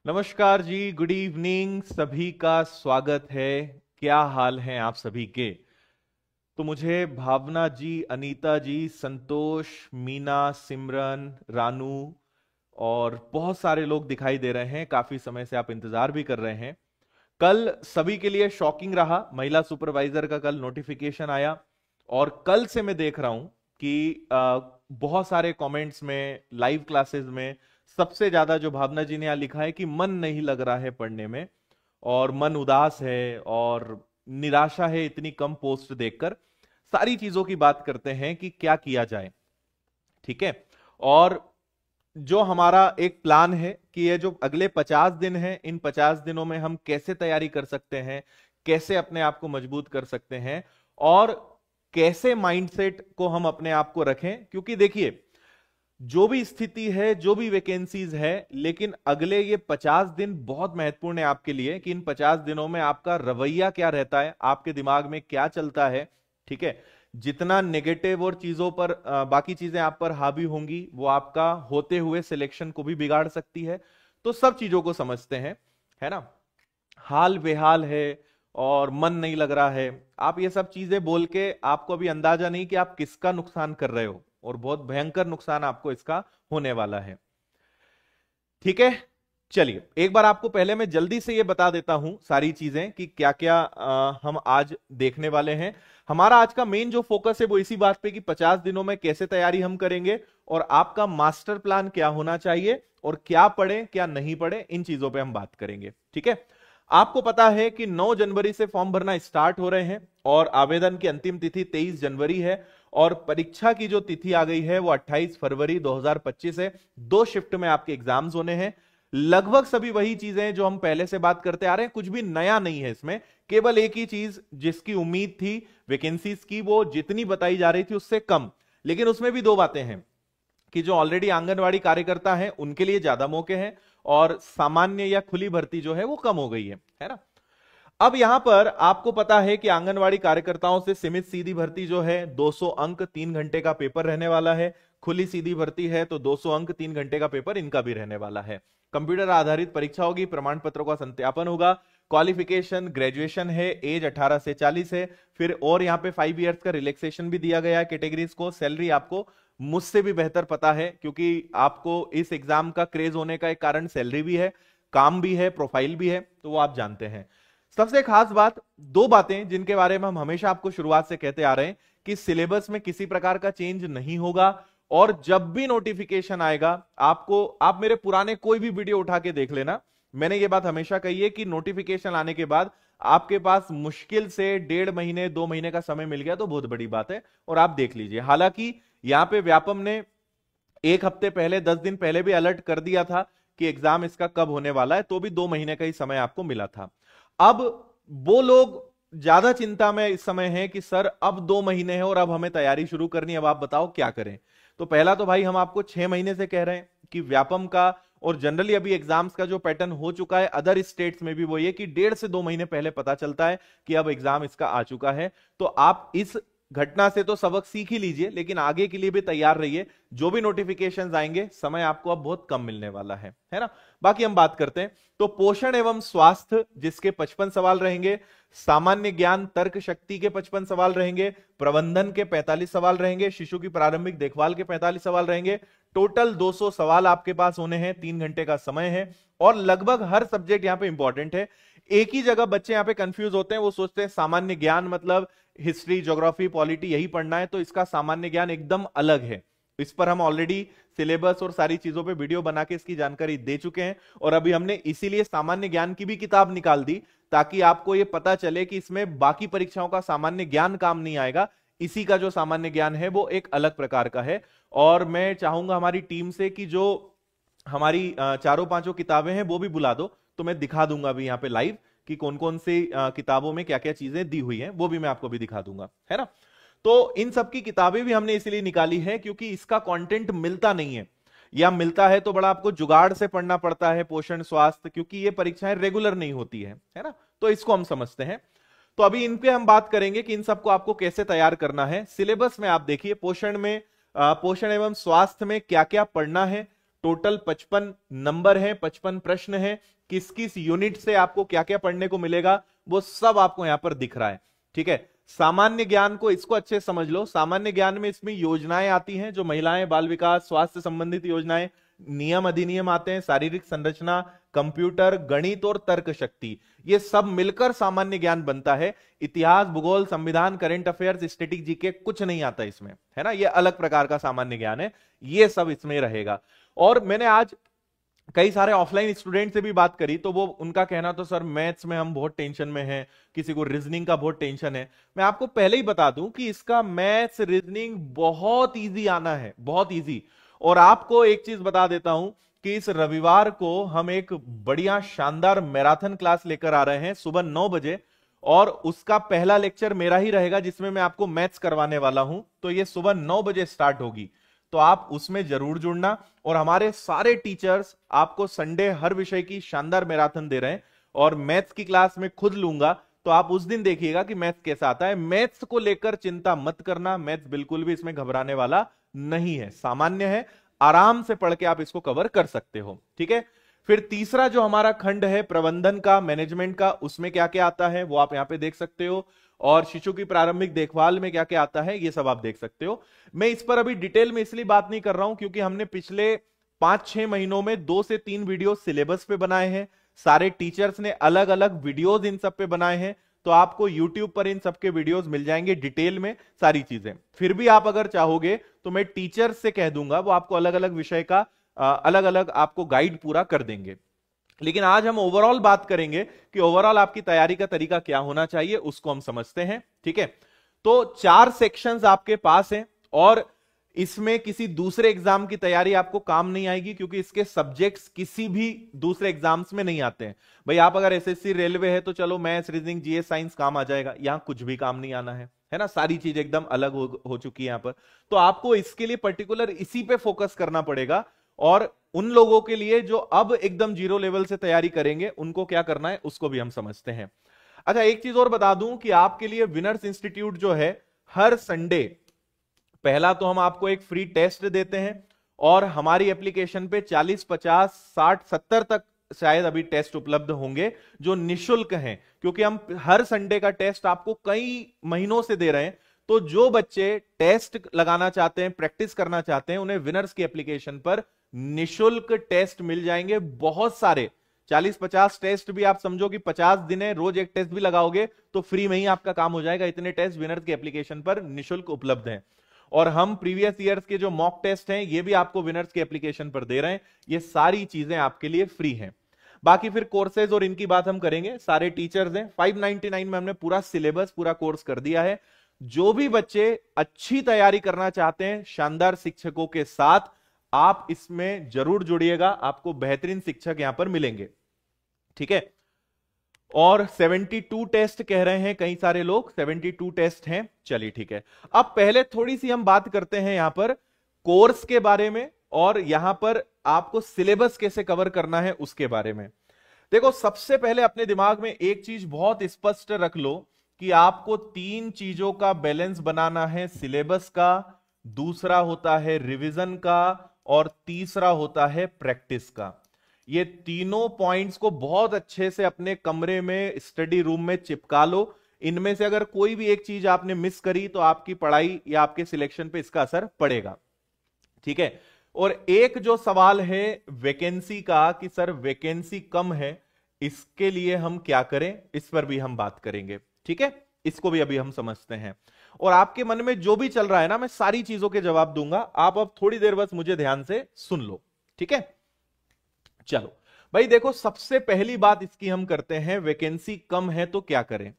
नमस्कार जी, good evening. सभी का स्वागत है। क्या हाल है आप सभी के? तो मुझे भावना जी, अनीता जी, संतोष, मीना, सिमरन, रानू और बहुत सारे लोग दिखाई दे रहे हैं। काफी समय से आप इंतजार भी कर रहे हैं। कल सभी के लिए शॉकिंग रहा। महिला सुपरवाइजर का कल नोटिफिकेशन आया और कल से मैं देख रहा हूं कि बहुत सारे कमेंट्स में, लाइव क्लासेस में सबसे ज्यादा जो भावना जी ने यहां लिखा है कि मन नहीं लग रहा है पढ़ने में और मन उदास है और निराशा है इतनी कम पोस्ट देखकर। सारी चीजों की बात करते हैं कि क्या किया जाए। ठीक है। और जो हमारा एक प्लान है कि ये जो अगले 50 दिन हैं, इन 50 दिनों में हम कैसे तैयारी कर सकते हैं, कैसे अपने आप को मजबूत कर सकते हैं और कैसे माइंडसेट को हम अपने आप को रखें। क्योंकि देखिए, जो भी स्थिति है, जो भी वैकेंसीज है, लेकिन अगले ये 50 दिन बहुत महत्वपूर्ण है आपके लिए कि इन 50 दिनों में आपका रवैया क्या रहता है, आपके दिमाग में क्या चलता है। ठीक है। जितना नेगेटिव और चीजों पर बाकी चीजें आप पर हावी होंगी, वो आपका होते हुए सिलेक्शन को भी बिगाड़ सकती है। तो सब चीजों को समझते हैं, है ना। हाल बेहाल है और मन नहीं लग रहा है, आप ये सब चीजें बोल के आपको अभी अंदाजा नहीं कि आप किसका नुकसान कर रहे हो और बहुत भयंकर नुकसान आपको इसका होने वाला है। ठीक है। चलिए, एक बार आपको पहले मैं जल्दी से ये बता देता हूं सारी चीजें कि क्या क्या हम आज देखने वाले हैं। हमारा आज का मेन जो फोकस है वो इसी बात पे कि 50 दिनों में कैसे तैयारी हम करेंगे और आपका मास्टर प्लान क्या होना चाहिए और क्या पढ़े क्या नहीं पढ़े, इन चीजों पे हम बात करेंगे। ठीक है। आपको पता है कि 9 जनवरी से फॉर्म भरना स्टार्ट हो रहे हैं और आवेदन की अंतिम तिथि 23 जनवरी है और परीक्षा की जो तिथि आ गई है वो 28 फरवरी 2025 है। 2 शिफ्ट में आपके एग्जाम्स होने हैं। लगभग सभी वही चीजें जो हम पहले से बात करते आ रहे हैं, कुछ भी नया नहीं है इसमें। केवल एक ही चीज जिसकी उम्मीद थी वैकेंसीज की, वो जितनी बताई जा रही थी उससे कम। लेकिन उसमें भी 2 बातें हैं कि जो ऑलरेडी आंगनवाड़ी कार्यकर्ता हैं उनके लिए ज्यादा मौके हैं और सामान्य या खुली भर्ती जो है वो कम हो गई है ना। अब यहां पर आपको पता है कि आंगनवाड़ी कार्यकर्ताओं से सीमित सीधी भर्ती जो है 200 अंक 3 घंटे का पेपर रहने वाला है। खुली सीधी भर्ती है तो 200 अंक 3 घंटे का पेपर इनका भी रहने वाला है। कंप्यूटर आधारित परीक्षा होगी, प्रमाण पत्रों का सत्यापन होगा। क्वालिफिकेशन ग्रेजुएशन है, एज 18 से 40 है। फिर और यहां पे 5 इयर्स का रिलैक्सेशन भी दिया गया है कैटेगरीज को। सैलरी आपको मुझसे भी बेहतर पता है क्योंकि आपको इस एग्जाम का क्रेज होने का एक कारण सैलरी भी है, काम भी है, प्रोफाइल भी है, तो वो आप जानते हैं। सबसे खास बात, 2 बातें जिनके बारे में हम हमेशा आपको शुरुआत से कहते आ रहे हैं कि सिलेबस में किसी प्रकार का चेंज नहीं होगा और जब भी नोटिफिकेशन आएगा आप मेरे पुराने कोई भी वीडियो उठा के देख लेना। मैंने ये बात हमेशा कही है कि नोटिफिकेशन आने के बाद आपके पास मुश्किल से 1.5 महीने 2 महीने का समय मिल गया तो बहुत बड़ी बात है और आप देख लीजिए। हालांकि यहां पे व्यापम ने 1 हफ्ते पहले, 10 दिन पहले भी अलर्ट कर दिया था कि एग्जाम इसका कब होने वाला है, तो भी 2 महीने का ही समय आपको मिला था। अब वो लोग ज्यादा चिंता में इस समय है कि सर अब 2 महीने हैं और अब हमें तैयारी शुरू करनी है, अब आप बताओ क्या करें। तो पहला तो भाई हम आपको 6 महीने से कह रहे हैं कि व्यापम का और जनरली अभी एग्जाम्स का जो पैटर्न हो चुका है अदर स्टेट्स में भी वो ये कि 1.5 से 2 महीने पहले पता चलता है कि अब एग्जाम इसका आ चुका है। तो आप इस घटना से तो सबक सीख ही लीजिए, लेकिन आगे के लिए भी तैयार रहिए। जो भी नोटिफिकेशंस आएंगे समय आपको अब बहुत कम मिलने वाला है ना। बाकी हम बात करते हैं तो पोषण एवं स्वास्थ्य जिसके 55 सवाल रहेंगे, सामान्य ज्ञान तर्क शक्ति के 55 सवाल रहेंगे, प्रबंधन के 45 सवाल रहेंगे, शिशु की प्रारंभिक देखभाल के 45 सवाल रहेंगे। टोटल 200 सवाल आपके पास होने हैं, 3 घंटे का समय है और लगभग हर सब्जेक्ट यहां पे इंपॉर्टेंट है। एक ही जगह बच्चे यहां पे कंफ्यूज होते हैं, वो सोचते हैं सामान्य ज्ञान मतलब हिस्ट्री, ज्योग्राफी, पॉलिटी यही पढ़ना है, तो इसका सामान्य ज्ञान एकदम अलग है। इस पर हम ऑलरेडी सिलेबस और सारी चीजों पे वीडियो बना के इसकी जानकारी दे चुके हैं और अभी हमने इसीलिए सामान्य ज्ञान की भी किताब निकाल दी ताकि आपको यह पता चले कि इसमें बाकी परीक्षाओं का सामान्य ज्ञान काम नहीं आएगा, इसी का जो सामान्य ज्ञान है वो एक अलग प्रकार का है। और मैं चाहूंगा हमारी टीम से कि जो हमारी चारों पांचों किताबें हैं वो भी बुला दो, तो मैं दिखा दूंगा अभी यहां पे लाइव कि कौन कौन सी किताबों में क्या क्या चीजें दी हुई हैं, वो भी मैं आपको भी दिखा दूंगा, है ना। तो इन सब की किताबें भी हमने इसलिए निकाली है क्योंकि इसका कंटेंट मिलता नहीं है, या मिलता है तो बड़ा आपको जुगाड़ से पढ़ना पड़ता है। पोषण स्वास्थ्य, क्योंकि ये परीक्षाएं रेगुलर नहीं होती है ना, तो इसको हम समझते हैं। तो अभी इन पे हम बात करेंगे कि इन सबको आपको कैसे तैयार करना है। सिलेबस में आप देखिए पोषण में पोषण एवं स्वास्थ्य में क्या क्या पढ़ना है, टोटल 55 नंबर है, 55 प्रश्न है। किस किस यूनिट से आपको क्या क्या पढ़ने को मिलेगा वो सब आपको यहां पर दिख रहा है। ठीक है, सामान्य ज्ञान को इसको अच्छे से समझ लो। सामान्य ज्ञान में इसमें योजनाएं आती हैं, जो महिलाएं बाल विकास स्वास्थ्य संबंधित योजनाएं, नियम अधिनियम आते हैं, शारीरिक संरचना, कंप्यूटर, गणित और तर्क शक्ति, ये सब मिलकर सामान्य ज्ञान बनता है। इतिहास, भूगोल, संविधान, करंट अफेयर्स, स्टैटिक जीके कुछ नहीं आता इसमें, है ना, ये अलग प्रकार का सामान्य ज्ञान है, ये सब इसमें रहेगा। और मैंने आज कई सारे ऑफलाइन स्टूडेंट से भी बात करी, तो वो उनका कहना तो सर मैथ्स में हम बहुत टेंशन में हैं, किसी को रीजनिंग का बहुत टेंशन है। मैं आपको पहले ही बता दूं कि इसका मैथ्स रीजनिंग बहुत इजी आना है, बहुत इजी। और आपको एक चीज बता देता हूं कि इस रविवार को हम एक बढ़िया शानदार मैराथन क्लास लेकर आ रहे हैं सुबह 9 बजे, और उसका पहला लेक्चर मेरा ही रहेगा जिसमें मैं आपको मैथ्स करवाने वाला हूं। तो ये सुबह 9 बजे स्टार्ट होगी, तो आप उसमें जरूर जुड़ना। और हमारे सारे टीचर्स आपको संडे हर विषय की शानदार मैराथन दे रहे हैं, और मैथ्स की क्लास में खुद लूंगा, तो आप उस दिन देखिएगा कि मैथ्स कैसा आता है। मैथ्स को लेकर चिंता मत करना, मैथ्स बिल्कुल भी इसमें घबराने वाला नहीं है, सामान्य है, आराम से पढ़ के आप इसको कवर कर सकते हो। ठीक है, फिर तीसरा जो हमारा खंड है प्रबंधन का, मैनेजमेंट का, उसमें क्या क्या आता है वो आप यहां पे देख सकते हो। और शिशु की प्रारंभिक देखभाल में क्या क्या आता है ये सब आप देख सकते हो। मैं इस पर अभी डिटेल में इसलिए बात नहीं कर रहा हूं क्योंकि हमने पिछले 5-6 महीनों में 2 से 3 वीडियो सिलेबस पे बनाए हैं, सारे टीचर्स ने अलग अलग वीडियोस इन सब पे बनाए हैं, तो आपको YouTube पर इन सबके वीडियोस मिल जाएंगे डिटेल में सारी चीजें। फिर भी आप अगर चाहोगे तो मैं टीचर्स से कह दूंगा, वो आपको अलग अलग विषय का अलग अलग आपको गाइड पूरा कर देंगे। लेकिन आज हम ओवरऑल बात करेंगे कि ओवरऑल आपकी तैयारी का तरीका क्या होना चाहिए, उसको हम समझते हैं। ठीक है, तो 4 सेक्शंस आपके पास हैं, और इसमें किसी दूसरे एग्जाम की तैयारी आपको काम नहीं आएगी, क्योंकि इसके सब्जेक्ट्स किसी भी दूसरे एग्जाम्स में नहीं आते हैं। भाई आप अगर एसएससी रेलवे है तो चलो मैथ्स, रीजनिंग, जीएस, साइंस काम आ जाएगा, यहां कुछ भी काम नहीं आना है ना, सारी चीज एकदम अलग हो चुकी है यहां पर। तो आपको इसके लिए पर्टिकुलर इसी पे फोकस करना पड़ेगा। और उन लोगों के लिए जो अब एकदम जीरो लेवल से तैयारी करेंगे, उनको क्या करना है उसको भी हम समझते हैं। अच्छा, एक चीज और बता दूं कि आपके लिए विनर्स इंस्टीट्यूट जो है, हर संडे पहला तो हम आपको एक फ्री टेस्ट देते हैं, और हमारी एप्लीकेशन पे 40, 50, 60, 70 तक शायद अभी टेस्ट उपलब्ध होंगे जो निशुल्क हैं, क्योंकि हम हर संडे का टेस्ट आपको कई महीनों से दे रहे हैं। तो जो बच्चे टेस्ट लगाना चाहते हैं, प्रैक्टिस करना चाहते हैं, उन्हें विनर्स की एप्लीकेशन पर निशुल्क टेस्ट मिल जाएंगे बहुत सारे, 40-50 टेस्ट भी आप समझो कि 50 दिन है, रोज एक टेस्ट भी लगाओगे तो फ्री में ही आपका काम हो जाएगा। इतने टेस्ट विनर्स की एप्लीकेशन पर निशुल्क उपलब्ध हैं। और हम प्रीवियस ईयर्स के जो मॉक टेस्ट हैं ये भी आपको विनर्स की एप्लीकेशन पर दे रहे हैं। ये सारी चीजें आपके लिए फ्री हैं। बाकी फिर कोर्सेज और इनकी बात हम करेंगे, सारे टीचर्स हैं। 599 में हमने पूरा सिलेबस, पूरा कोर्स कर दिया है। जो भी बच्चे अच्छी तैयारी करना चाहते हैं शानदार शिक्षकों के साथ, आप इसमें जरूर जुड़िएगा, आपको बेहतरीन शिक्षक यहां पर मिलेंगे। ठीक है, और 72 टेस्ट कह रहे हैं कई सारे लोग, 72 टेस्ट हैं। चलिए ठीक है, अब पहले थोड़ी सी हम बात करते हैं यहां पर कोर्स के बारे में, और यहां पर आपको सिलेबस कैसे कवर करना है उसके बारे में। देखो, सबसे पहले अपने दिमाग में एक चीज बहुत स्पष्ट रख लो कि आपको 3 चीजों का बैलेंस बनाना है, सिलेबस का, दूसरा होता है रिवीजन का, और तीसरा होता है प्रैक्टिस का। ये तीनों पॉइंट्स को बहुत अच्छे से अपने कमरे में, स्टडी रूम में चिपका लो। इनमें से अगर कोई भी एक चीज आपने मिस करी तो आपकी पढ़ाई या आपके सिलेक्शन पे इसका असर पड़ेगा। ठीक है, और एक जो सवाल है वैकेंसी का कि सर वैकेंसी कम है, इसके लिए हम क्या करें, इस पर भी हम बात करेंगे। ठीक है, इसको भी अभी हम समझते हैं। और आपके मन में जो भी चल रहा है ना, मैं सारी चीजों के जवाब दूंगा, आप अब थोड़ी देर बस मुझे ध्यान से सुन लो। ठीक है, चलो भाई देखो, सबसे पहली बात इसकी हम करते हैं, वैकेंसी कम है तो क्या करें।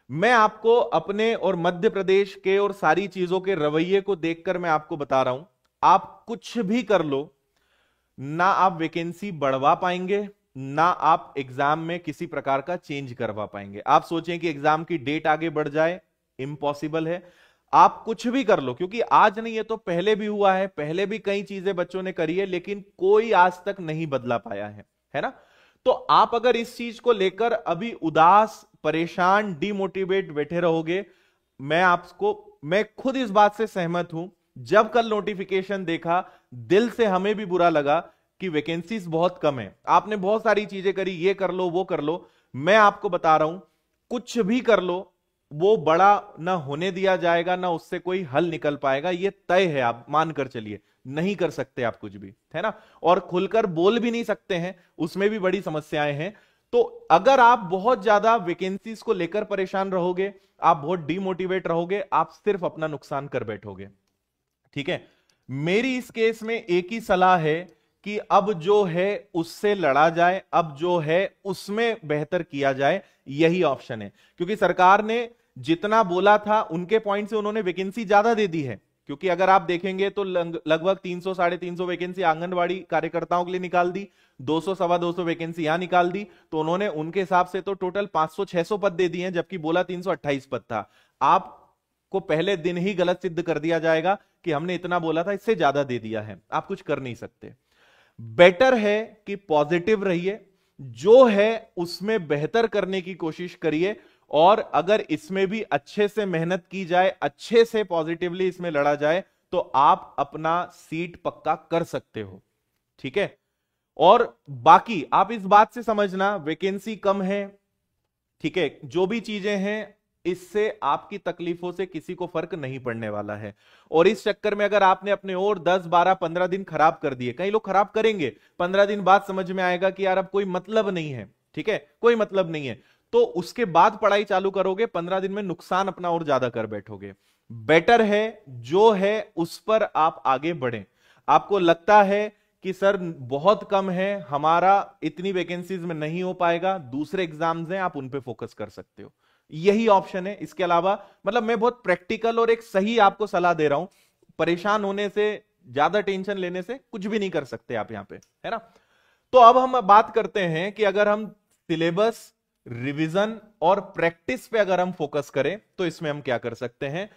मैं आपको अपने और मध्य प्रदेश के और सारी चीजों के रवैये को देखकर मैं आपको बता रहा हूं, आप कुछ भी कर लो ना, आप वैकेंसी बढ़वा पाएंगे, ना आप एग्जाम में किसी प्रकार का चेंज करवा पाएंगे। आप सोचें कि एग्जाम की डेट आगे बढ़ जाए, इम्पॉसिबल है। आप कुछ भी कर लो, क्योंकि आज नहीं, ये तो पहले भी हुआ है, पहले भी कई चीजें बच्चों ने करी है, लेकिन कोई आज तक नहीं बदला पाया है ना। तो आप अगर इस चीज को लेकर अभी उदास, परेशान, डिमोटिवेट बैठे रहोगे, मैं खुद इस बात से सहमत हूं जब कल नोटिफिकेशन देखा, दिल से हमें भी बुरा लगा कि वैकेंसीज बहुत कम है। आपने बहुत सारी चीजें करी, ये कर लो वो कर लो, मैं आपको बता रहा हूं कुछ भी कर लो वो बड़ा ना होने दिया जाएगा, ना उससे कोई हल निकल पाएगा, ये तय है। आप मान कर चलिए, नहीं कर सकते आप कुछ भी, है ना। और खुलकर बोल भी नहीं सकते हैं, उसमें भी बड़ी समस्याएं हैं। तो अगर आप बहुत ज्यादा वैकेंसीज को लेकर परेशान रहोगे, आप बहुत डिमोटिवेट रहोगे, आप सिर्फ अपना नुकसान कर बैठोगे। ठीक है, मेरी इस केस में एक ही सलाह है कि अब जो है उससे लड़ा जाए, अब जो है उसमें बेहतर किया जाए, यही ऑप्शन है। क्योंकि सरकार ने जितना बोला था उनके पॉइंट से उन्होंने वैकेंसी ज्यादा दे दी है। क्योंकि अगर आप देखेंगे तो लगभग 300 साढ़े 300 वैकेंसी आंगनबाड़ी कार्यकर्ताओं के लिए निकाल दी, 200 सवा 200 वैकेंसी यहां निकाल दी, तो उन्होंने उनके हिसाब से तो टोटल 500 600 पद दे दिए हैं, जबकि बोला 328 पद था। आपको पहले दिन ही गलत सिद्ध कर दिया जाएगा कि हमने इतना बोला था, इससे ज्यादा दे दिया है, आप कुछ कर नहीं सकते। बेटर है कि पॉजिटिव रहिए, जो है उसमें बेहतर करने की कोशिश करिए, और अगर इसमें भी अच्छे से मेहनत की जाए, अच्छे से पॉजिटिवली इसमें लड़ा जाए, तो आप अपना सीट पक्का कर सकते हो। ठीक है, और बाकी आप इस बात से समझना, वैकेंसी कम है, ठीक है, जो भी चीजें हैं, इससे आपकी तकलीफों से किसी को फर्क नहीं पड़ने वाला है। और इस चक्कर में अगर आपने अपने और 10 12 15 दिन खराब कर दिए, कई लोग खराब करेंगे, 15 दिन बाद समझ में आएगा कि यार अब कोई मतलब नहीं है, ठीक है, कोई मतलब नहीं है, तो उसके बाद पढ़ाई चालू करोगे, 15 दिन में नुकसान अपना और ज्यादा कर बैठोगे। बेटर है जो है उस पर आप आगे बढ़ें। आपको लगता है कि सर बहुत कम है, हमारा इतनी वैकेंसीज में नहीं हो पाएगा, दूसरे एग्जाम्स हैं, आप उन पे फोकस कर सकते हो, यही ऑप्शन है। इसके अलावा मतलब मैं बहुत प्रैक्टिकल और एक सही आपको सलाह दे रहा हूं, परेशान होने से, ज्यादा टेंशन लेने से कुछ भी नहीं कर सकते आप यहां पे, है ना। तो अब हम बात करते हैं कि अगर हम सिलेबस, रिवीजन और प्रैक्टिस पे अगर हम फोकस करें तो इसमें हम क्या कर सकते हैं।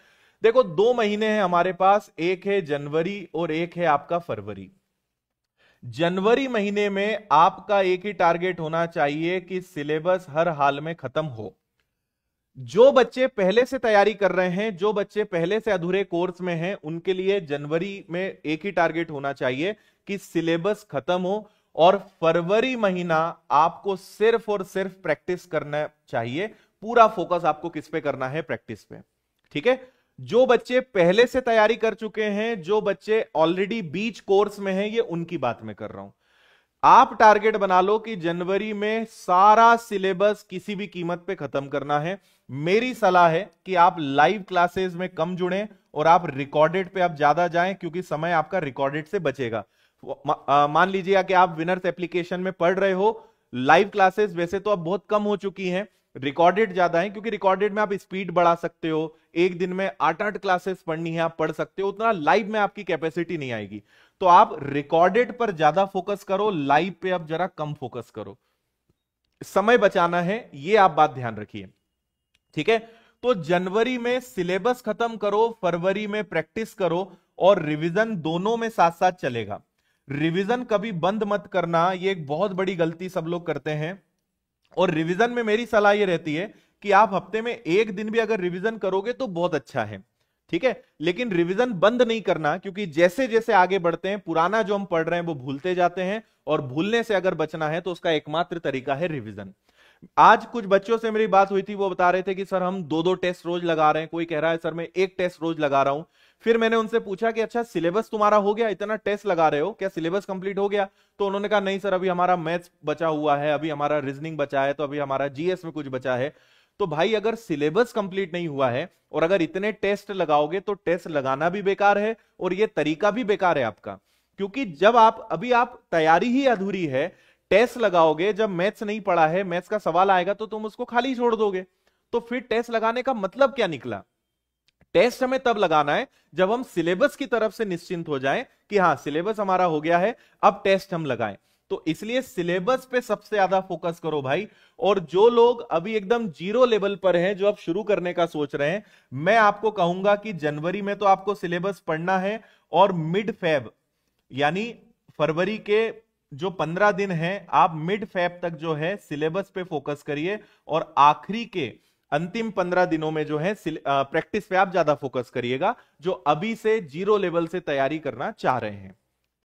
देखो 2 महीने हैं हमारे पास, एक है जनवरी और एक है आपका फरवरी। जनवरी महीने में आपका एक ही टारगेट होना चाहिए कि सिलेबस हर हाल में खत्म हो। जो बच्चे पहले से तैयारी कर रहे हैं, जो बच्चे पहले से अधूरे कोर्स में हैं, उनके लिए जनवरी में एक ही टारगेट होना चाहिए कि सिलेबस खत्म हो, और फरवरी महीना आपको सिर्फ और सिर्फ प्रैक्टिस करना चाहिए। पूरा फोकस आपको किस पे करना है, प्रैक्टिस पे। ठीक है, जो बच्चे पहले से तैयारी कर चुके हैं, जो बच्चे ऑलरेडी बीच कोर्स में हैं, ये उनकी बात मैं कर रहा हूं। आप टारगेट बना लो कि जनवरी में सारा सिलेबस किसी भी कीमत पे खत्म करना है। मेरी सलाह है कि आप लाइव क्लासेस में कम जुड़ें और आप रिकॉर्डेड पे आप ज्यादा जाएं, क्योंकि समय आपका रिकॉर्डेड से बचेगा। मान लीजिए कि आप विनर्स एप्लीकेशन में पढ़ रहे हो, लाइव क्लासेस वैसे तो अब बहुत कम हो चुकी हैं, रिकॉर्डेड ज्यादा है, क्योंकि रिकॉर्डेड में आप स्पीड बढ़ा सकते हो, एक दिन में 8-8 क्लासेस पढ़नी है आप पढ़ सकते हो, उतना लाइव में आपकी कैपेसिटी नहीं आएगी। तो आप रिकॉर्डेड पर ज्यादा फोकस करो, लाइव पे अब जरा कम फोकस करो, समय बचाना है, ये आप बात ध्यान रखिए। ठीक है, तो जनवरी में सिलेबस खत्म करो, फरवरी में प्रैक्टिस करो, और रिवीजन दोनों में साथ साथ चलेगा। रिवीजन कभी बंद मत करना, ये एक बहुत बड़ी गलती सब लोग करते हैं। और रिवीजन में मेरी सलाह ये रहती है कि आप हफ्ते में एक दिन भी अगर रिवीजन करोगे तो बहुत अच्छा है, ठीक है, लेकिन रिवीजन बंद नहीं करना, क्योंकि जैसे जैसे आगे बढ़ते हैं पुराना जो हम पढ़ रहे हैं वो भूलते जाते हैं, और भूलने से अगर बचना है तो उसका एकमात्र तरीका है रिवीजन। आज कुछ बच्चों से मेरी बात हुई थी, वो बता रहे थे कि सर हम 2-2 टेस्ट रोज लगा रहे हैं, कोई कह रहा है सर मैं 1 टेस्ट रोज लगा रहा हूं। फिर मैंने उनसे पूछा कि अच्छा सिलेबस तुम्हारा हो गया, इतना टेस्ट लगा रहे हो, क्या सिलेबस कंप्लीट हो गया? तो उन्होंने कहा नहीं सर, अभी हमारा मैथ्स बचा हुआ है, अभी हमारा रीजनिंग बचा है, तो अभी हमारा जीएस में कुछ बचा है। तो भाई अगर सिलेबस कंप्लीट नहीं हुआ है और अगर इतने टेस्ट लगाओगे तो टेस्ट लगाना भी बेकार है और ये तरीका भी बेकार है आपका। क्योंकि जब आप तैयारी ही अधूरी है, टेस्ट लगाओगे, जब मैथ्स नहीं पढ़ा है, मैथ्स का सवाल आएगा तो तुम उसको खाली छोड़ दोगे, तो फिर टेस्ट लगाने का मतलब क्या निकला? टेस्ट हमें तब लगाना है जब हम सिलेबस की तरफ से निश्चिंत हो जाएं कि हां सिलेबस हमारा हो गया है, अब टेस्ट हम लगाएं। तो इसलिए सिलेबस पे सबसे ज्यादा फोकस करो भाई। और जो लोग अभी एकदम जीरो लेवल पर हैं, जो अब शुरू करने का सोच रहे हैं, मैं आपको कहूंगा कि जनवरी में तो आपको सिलेबस पढ़ना है, और मिड फेब यानी फरवरी के जो 15 दिन हैं, आप मिड फेब तक जो है सिलेबस पे फोकस करिए, और आखिरी के अंतिम 15 दिनों में जो है प्रैक्टिस पे आप ज्यादा फोकस करिएगा, जो अभी से जीरो लेवल से तैयारी करना चाह रहे हैं।